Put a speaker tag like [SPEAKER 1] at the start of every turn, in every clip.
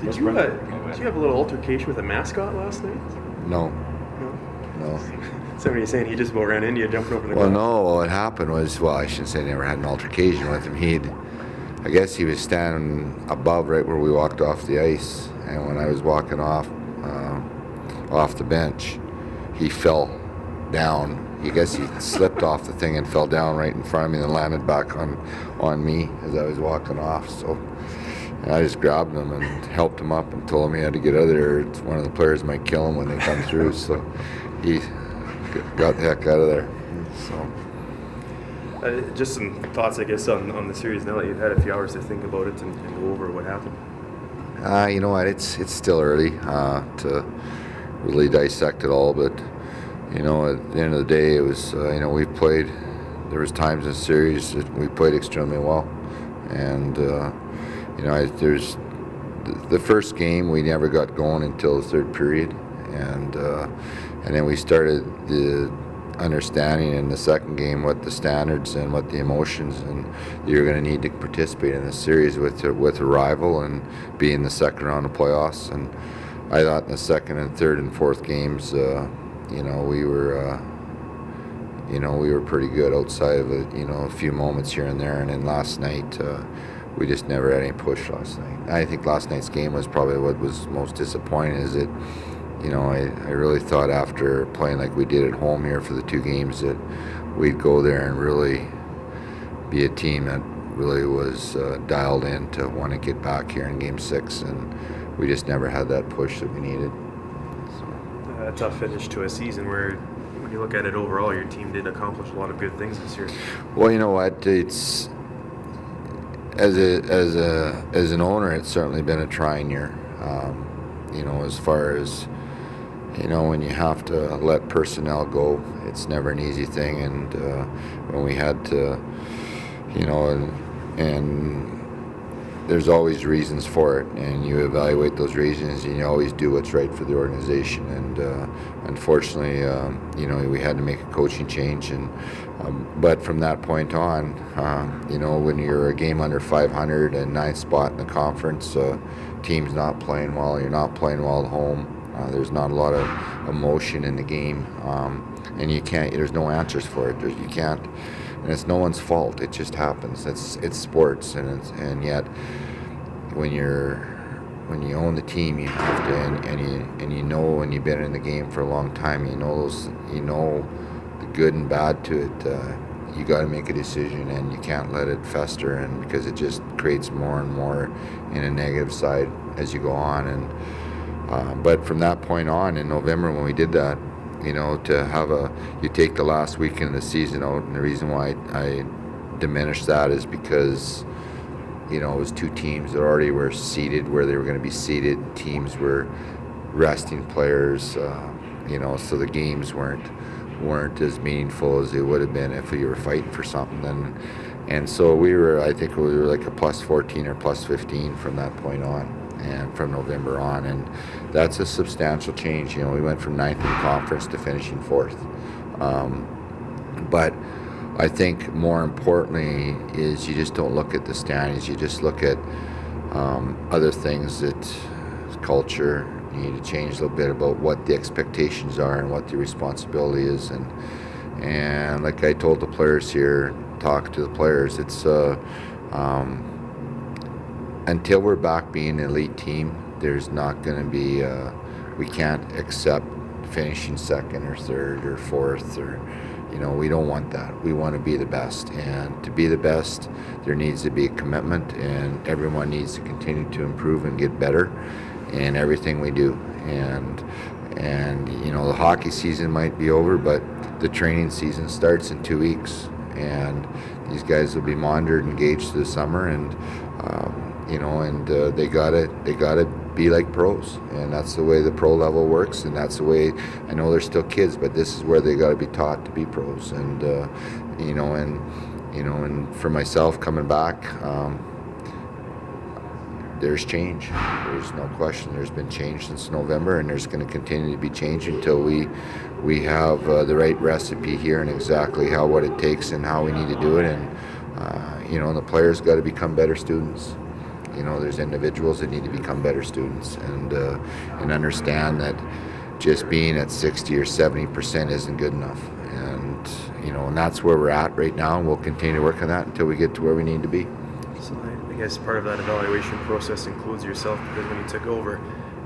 [SPEAKER 1] Did you have a little altercation with a mascot last night?
[SPEAKER 2] No.
[SPEAKER 1] No. Somebody saying he just about ran into you jumping over the
[SPEAKER 2] Well,
[SPEAKER 1] glass.
[SPEAKER 2] no. What happened was, I shouldn't say I never had an altercation with him. I guess he was standing above right where we walked off the ice, and when I was walking off the bench, he fell down. I guess he slipped off the thing and fell down right in front of me and then landed back on me as I was walking off. So I just grabbed him and helped him up and told him he had to get out of there. One of the players might kill him when they come through. So he got the heck out of there. So
[SPEAKER 1] just some thoughts, I guess, on the series now that you've had a few hours to think about it and go over what happened.
[SPEAKER 2] You know what? It's still early to really dissect it all, but at the end of the day, it was we've played. There was times in the series that we played extremely well, and there's the first game we never got going until the third period, and then we started the understanding in the second game what the standards and what the emotions and you're going to need to participate in this series with a rival and be in the second round of playoffs. And I thought in the second and third and fourth games, we were pretty good outside of a few moments here and there. And then last night, we just never had any push last night. I think last night's game was probably what was most disappointing. Is that I really thought after playing like we did at home here for the two games that we'd go there and really be a team that really was dialed in to want to get back here in Game 6, and we just never had that push that we needed.
[SPEAKER 1] A tough finish to a season where, when you look at it overall, your team did accomplish a lot of good things this year.
[SPEAKER 2] Well, you know what? It's as an owner, it's certainly been a trying year. As far as when you have to let personnel go, it's never an easy thing. And when we had to, and there's always reasons for it, and you evaluate those reasons, and you always do what's right for the organization. And unfortunately, we had to make a coaching change. And but from that point on, when you're a game under 500 and ninth spot in the conference, team's not playing well, you're not playing well at home. There's not a lot of emotion in the game, and you can't. There's no answers for it. You can't, and it's no one's fault. It just happens. It's sports, and yet when you own the team, you have to, and when you've been in the game for a long time, you know the good and bad to it. You got to make a decision, and you can't let it fester, and because it just creates more and more in a negative side as you go on. And but from that point on in November when we did that, you take the last weekend of the season out, and the reason why I diminished that is because it was two teams that already were seeded where they were going to be seeded. Teams were resting players, so the games weren't as meaningful as they would have been if you were fighting for something. And so I think we were like a plus 14 or plus 15 from that point on, and from November on, and that's a substantial change. We went from ninth in the conference to finishing fourth. But I think more importantly is you just don't look at the standings. You just look at other things that culture. You need to change a little bit about what the expectations are and what the responsibility is. And like I told the players here, talk to the players, it's until we're back being an elite team, there's not going to be, we can't accept finishing second or third or fourth, or, we don't want that. We want to be the best. And to be the best, there needs to be a commitment, and everyone needs to continue to improve and get better in everything we do. And the hockey season might be over, but the training season starts in 2 weeks, and these guys will be monitored and engaged through the summer, and they gotta be like pros, and that's the way the pro level works, and that's the way. I know they're still kids, but this is where they got to be taught to be pros. And and for myself coming back, there's change. There's no question. There's been change since November, and there's going to continue to be change until we have the right recipe here and exactly what it takes and how we need to do it. And the players got to become better students. there's individuals that need to become better students and understand that just being at 60 or 70% isn't good enough. And that's where we're at right now, and we'll continue to work on that until we get to where we need to be.
[SPEAKER 1] So I guess part of that evaluation process includes yourself, because when you took over,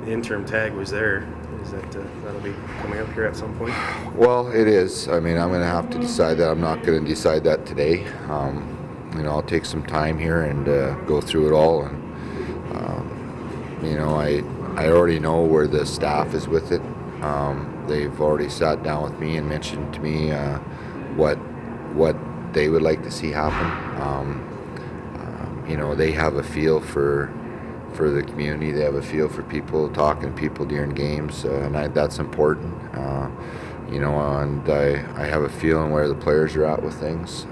[SPEAKER 1] the interim tag was there. Is that'll be coming up here at some point?
[SPEAKER 2] Well, it is. I mean, I'm going to have to decide that. I'm not going to decide that today. I'll take some time here and go through it all. And I already know where the staff is with it. They've already sat down with me and mentioned to me what they would like to see happen. They have a feel for the community. They have a feel for people, talking to people during games, and that's important. And I have a feeling where the players are at with things.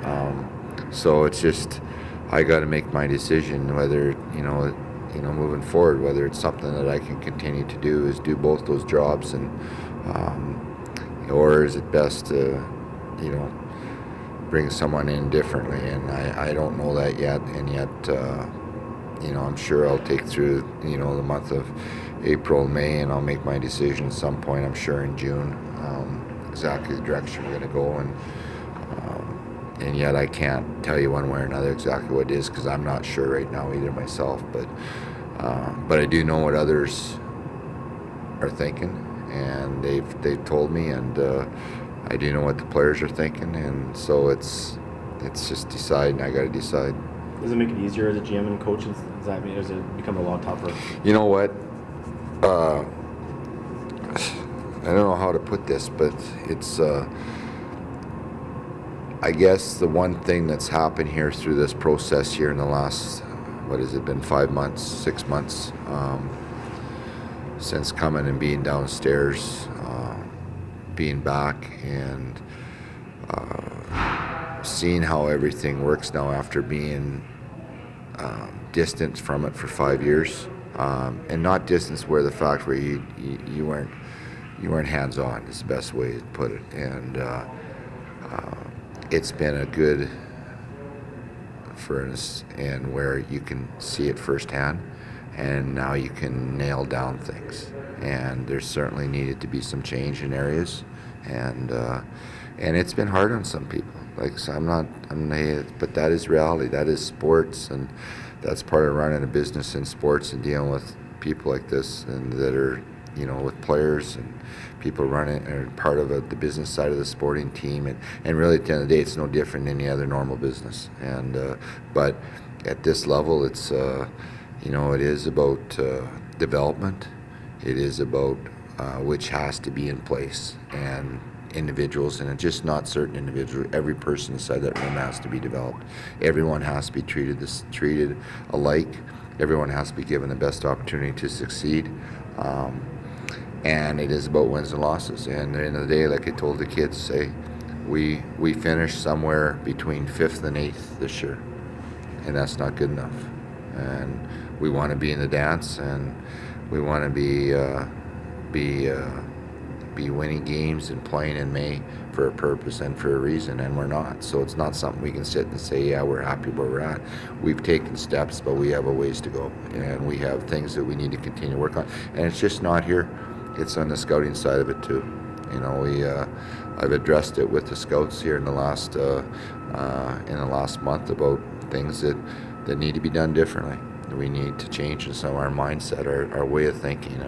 [SPEAKER 2] So it's just, I got to make my decision whether, moving forward, whether it's something that I can continue to do, is do both those jobs, and or is it best to, bring someone in differently. And I don't know that yet, and yet, I'm sure I'll take through, the month of April, May, and I'll make my decision at some point, I'm sure in June, exactly the direction we're going to go. And yet I can't tell you one way or another exactly what it is, because I'm not sure right now either myself. But I do know what others are thinking, and they've told me, and I do know what the players are thinking, and so it's just deciding. I got to decide.
[SPEAKER 3] Does it make it easier as a GM and coach? Does that mean, does it become a lot tougher?
[SPEAKER 2] You know what? I don't know how to put this, but it's. I guess the one thing that's happened here through this process here in the last, what has it been, 5 months, 6 months, since coming and being downstairs, being back, and seeing how everything works now after being distant from it for 5 years, and not distance where the fact where you weren't hands-on is the best way to put it, and it's been a good furnace, and where you can see it firsthand, and now you can nail down things. And there's certainly needed to be some change in areas, and it's been hard on some people. Like, so but that is reality. That is sports, and that's part of running a business in sports and dealing with people like this, and that are, with players and people running, or part of the business side of the sporting team, and really at the end of the day, it's no different than any other normal business. And but at this level, it's it is about development. It is about which has to be in place, and individuals, and it's just not certain individuals. Every person inside that room has to be developed. Everyone has to be treated alike. Everyone has to be given the best opportunity to succeed. And it is about wins and losses. And at the end of the day, like I told the kids, we finished somewhere between 5th and 8th this year, and that's not good enough. And we want to be in the dance, and we want to be winning games and playing in May for a purpose and for a reason, and we're not. So it's not something we can sit and say, yeah, we're happy where we're at. We've taken steps, but we have a ways to go, and we have things that we need to continue to work on. And it's just not here. It's on the scouting side of it too. I've addressed it with the scouts here in the last month about things that need to be done differently. We need to change some of our mindset, our way of thinking,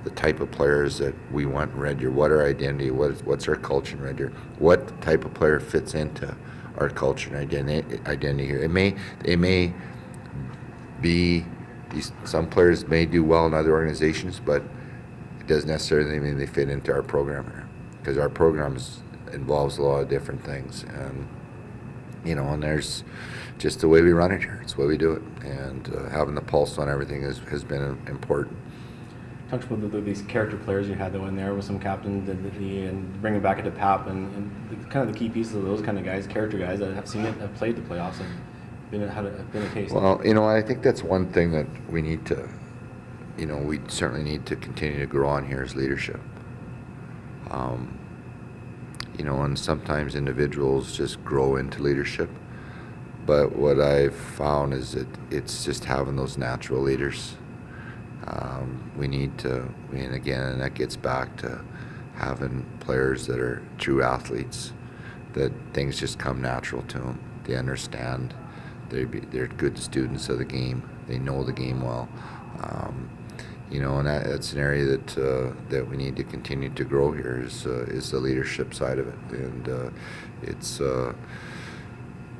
[SPEAKER 2] the type of players that we want in Red Deer. What our identity? What's our culture in Red Deer? What type of player fits into our culture and identity here? It may be some players may do well in other organizations, but it doesn't necessarily mean they fit into our program here, because our program involves a lot of different things, and and there's just the way we run it here. It's the way we do it, and having the pulse on everything has been important.
[SPEAKER 3] Talk about these character players you had though in there with some captains and bringing back into PAP and kind of the key pieces of those kind of guys, character guys that have played the playoffs and been a case.
[SPEAKER 2] Well, I think that's one thing that we need to, we certainly need to continue to grow on here is leadership. And sometimes individuals just grow into leadership, but what I've found is that it's just having those natural leaders. We need to, and again, that gets back to having players that are true athletes, that things just come natural to them. They understand. They're good students of the game. They know the game well. And that's an area that we need to continue to grow here is the leadership side of it, and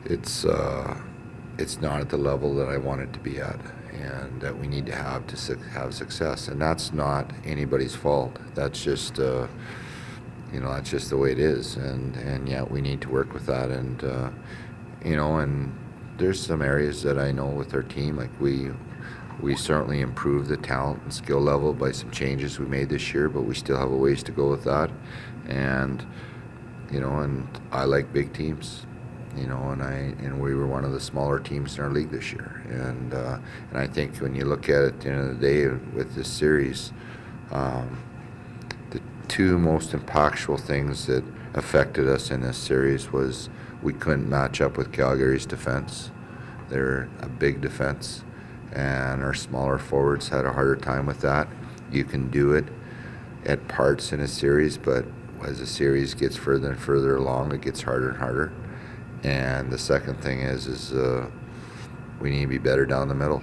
[SPEAKER 2] it's not at the level that I want it to be at, and that we need to have success. And that's not anybody's fault. That's just that's just the way it is, and yet we need to work with that. And and there's some areas that I know with our team, like we certainly improved the talent and skill level by some changes we made this year, but we still have a ways to go with that. And and I like big teams, and we were one of the smaller teams in our league this year. And I think when you look at it at the end of the day with this series, the two most impactful things that affected us in this series was we couldn't match up with Calgary's defense. They're a big defense, and our smaller forwards had a harder time with that. You can do it at parts in a series, but as the series gets further and further along, it gets harder and harder. And the second thing is we need to be better down the middle.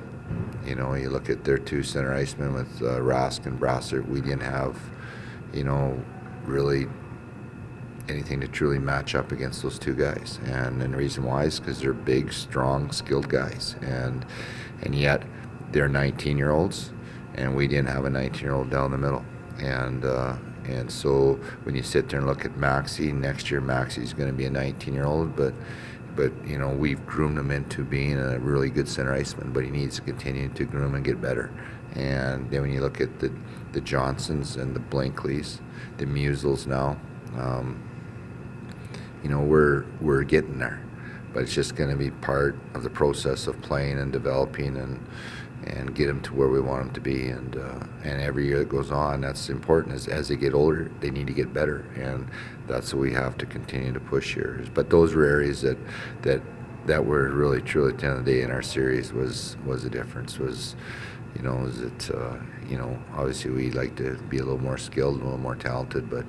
[SPEAKER 2] You look at their two center icemen with Rask and Brassard. We didn't have, really anything to truly match up against those two guys. And the reason why is because they're big, strong, skilled guys. And yet they're 19-year-olds, and we didn't have a 19-year-old down the middle. And so when you sit there and look at Maxi, next year Maxi's going to be a 19-year-old, but we've groomed him into being a really good center iceman, but he needs to continue to groom and get better. And then when you look at the Johnsons and the Blankleys, the Musels now, we're getting there, but it's just going to be part of the process of playing and developing and get them to where we want them to be. And every year that goes on, that's important. As they get older, they need to get better, and that's what we have to continue to push here. But those were areas that were really truly at the end of the day in our series was the difference. Obviously we like to be a little more skilled, a little more talented, but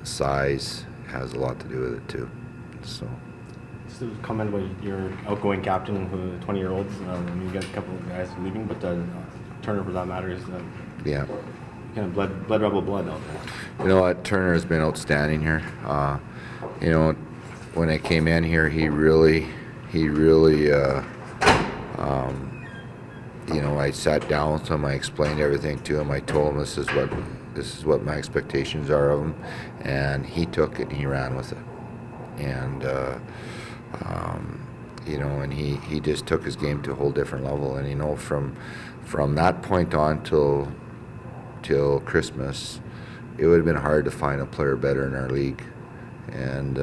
[SPEAKER 2] size has a lot to do with it too. So.
[SPEAKER 3] Just to comment about your outgoing captain for the 20-year-olds. You got a couple of guys leaving, but Turner, for that matter, is
[SPEAKER 2] yeah,
[SPEAKER 3] kind of blood rebel blood out there.
[SPEAKER 2] Turner has been outstanding here. When I came in here, he really I sat down with him. I explained everything to him. I told him this is what my expectations are of him, and he took it and he ran with it. And and he just took his game to a whole different level. And from that point on till Christmas, it would have been hard to find a player better in our league. And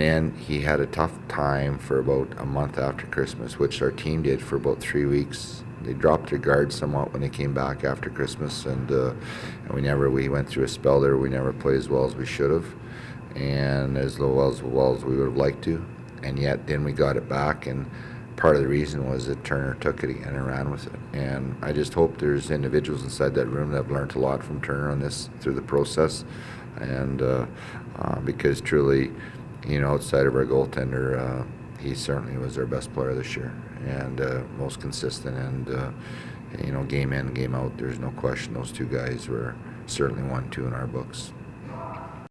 [SPEAKER 2] then he had a tough time for about a month after Christmas, which our team did for about 3 weeks. They dropped their guard somewhat when they came back after Christmas, and we went through a spell there. We never played as well as we should have, and as well as we would have liked to. And yet then we got it back, and part of the reason was that Turner took it again and ran with it. And I just hope there's individuals inside that room that have learned a lot from Turner on this through the process, and because truly, outside of our goaltender, he certainly was our best player this year, and most consistent, and game in, game out, there's no question those two guys were certainly 1-2 in our books.